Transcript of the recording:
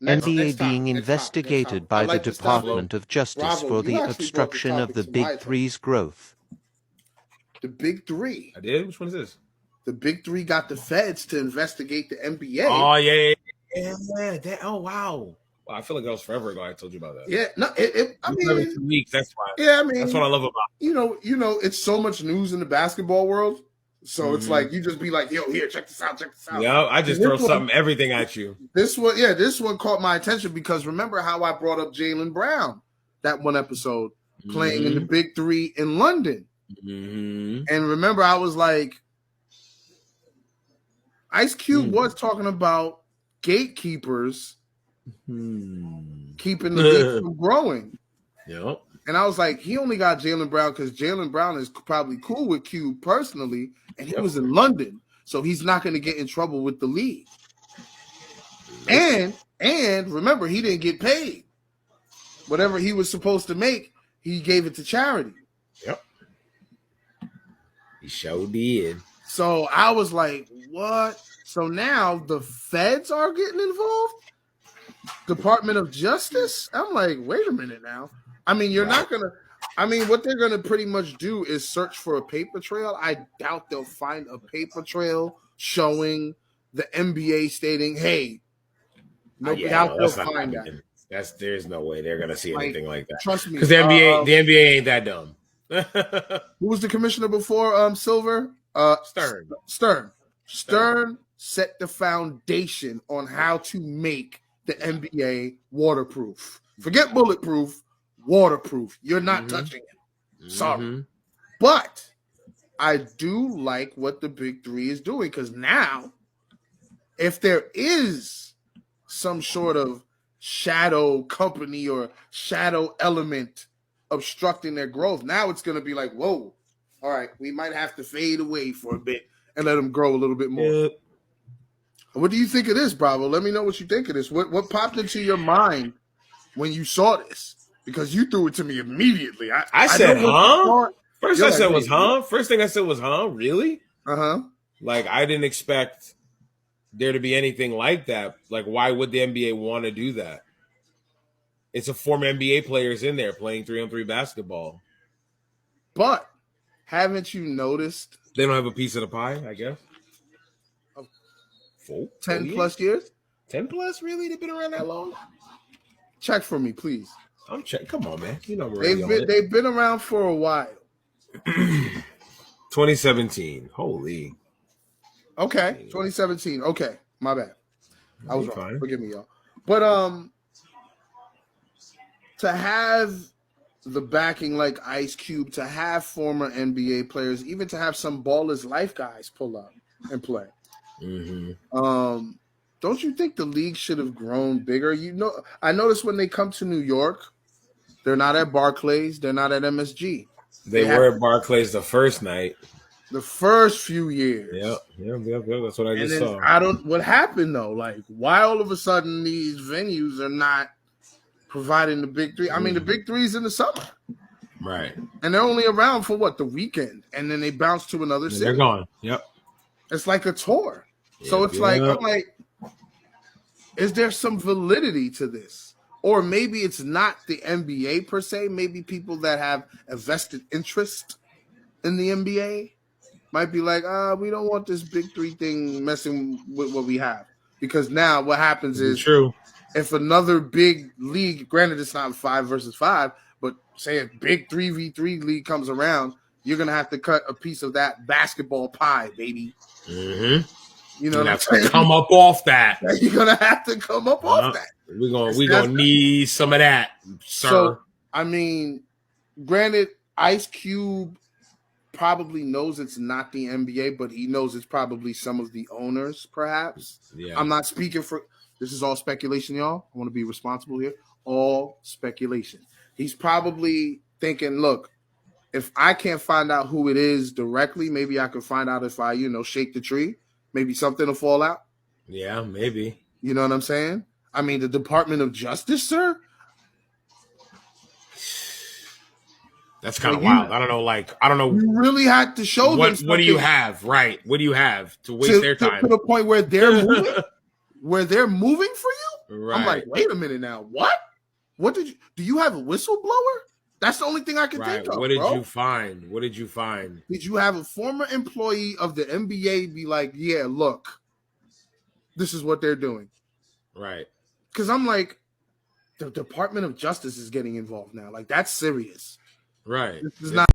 NBA being investigated by the like this topic. Department of Justice Bravo, for you the actually brought the obstruction of topic the to my Big attention. Three's growth. The Big Three. I did? Which one is this? The Big Three got the feds to investigate the NBA. Oh, yeah. Oh, wow. Wow, I feel like that was forever ago I told you about that. Yeah, no, I mean, every 2 weeks, that's why. Yeah, I mean, that's what I love about it. You know, it's so much news in the basketball world. So it's like you just be like, yo, here, check this out. Yeah, I just throw everything at you. This one caught my attention because remember how I brought up Jaylen Brown that one episode playing in the Big Three in London. And remember, I was like, Ice Cube was talking about gatekeepers keeping the league from growing. Yep. And I was like, he only got Jaylen Brown because Jaylen Brown is probably cool with Cube personally, and he was in London, so he's not going to get in trouble with the league. And remember, he didn't get paid. Whatever he was supposed to make, he gave it to charity. Yep. He sure did. So I was like, what? So now the feds are getting involved? Department of Justice? I'm like, wait a minute now. I mean, you're not going to – I mean, what they're going to pretty much do is search for a paper trail. I doubt they'll find a paper trail showing the NBA stating, hey, no doubt they'll find that. There's no way they're going to see anything like that. Trust me. Because the NBA ain't that dumb. Who was the commissioner before Silver? Stern. Stern set the foundation on how to make the NBA waterproof. Forget bulletproof, waterproof. You're not touching it. Sorry. But I do like what the Big Three is doing because now, if there is some sort of shadow company or shadow element obstructing their growth, now it's going to be like, whoa, all right, we might have to fade away for a bit and let them grow a little bit more. Yep. What do you think of this, Bravo? Let me know what you think of this. What popped into your mind when you saw this? Because you threw it to me immediately. I said, huh? First I said was, huh? First thing I said was, huh? Really? Uh-huh. Like, I didn't expect there to be anything like that. Like, why would the NBA want to do that? It's a former NBA players in there playing 3-on-3 basketball. But haven't you noticed? They don't have a piece of the pie, I guess. 10 plus years? 10 plus? Really? They've been around that long? Check for me, please. I'm checking. Come on, man. You know they've been around for a while. 2017. Holy. Okay. 2017. Okay. My bad. I was wrong. Fine. Forgive me, y'all. But to have the backing like Ice Cube, to have former NBA players, even to have some Ballers Life guys pull up and play. Don't you think the league should have grown bigger? You know, I noticed when they come to New York, they're not at Barclays, they're not at MSG. They were at Barclays the first night. The first few years. Yep. That's what I just saw. What happened though? Like, why all of a sudden these venues are not providing the Big Three? I mean, the Big Three's in the summer. Right. And they're only around for the weekend. And then they bounce to another city. They're gone. Yep. It's like a tour. So it's like, I'm like, is there some validity to this? Or maybe it's not the NBA per se. Maybe people that have a vested interest in the NBA might be like, we don't want this Big Three thing messing with what we have. Because now what happens is if another big league, granted it's not 5 versus 5, but say a big 3v3 league comes around, you're going to have to cut a piece of that basketball pie, baby. You know what I'm saying? Come up off that. You're gonna have to come up off that. We're gonna need some of that, sir. So, I mean, granted, Ice Cube probably knows it's not the NBA, but he knows it's probably some of the owners, perhaps. Yeah. I'm not speaking for this is all speculation, y'all. I want to be responsible here. All speculation. He's probably thinking, look, if I can't find out who it is directly, maybe I can find out if I, shake the tree. Maybe something will fall out. Yeah, maybe. You know what I'm saying? I mean, the Department of Justice, sir? That's kind of wild. I don't know. You really had to show them what do you have, right? What do you have to waste their time? To the point where they're moving? where they're moving for you. Right. I'm like, wait a minute now. What do you have a whistleblower? That's the only thing I can think of. What did bro. you find? What did you find? Did you have a former employee of the NBA be like, yeah, look, this is what they're doing? Right. Because I'm like, the Department of Justice is getting involved now. Like, that's serious. Right. This is not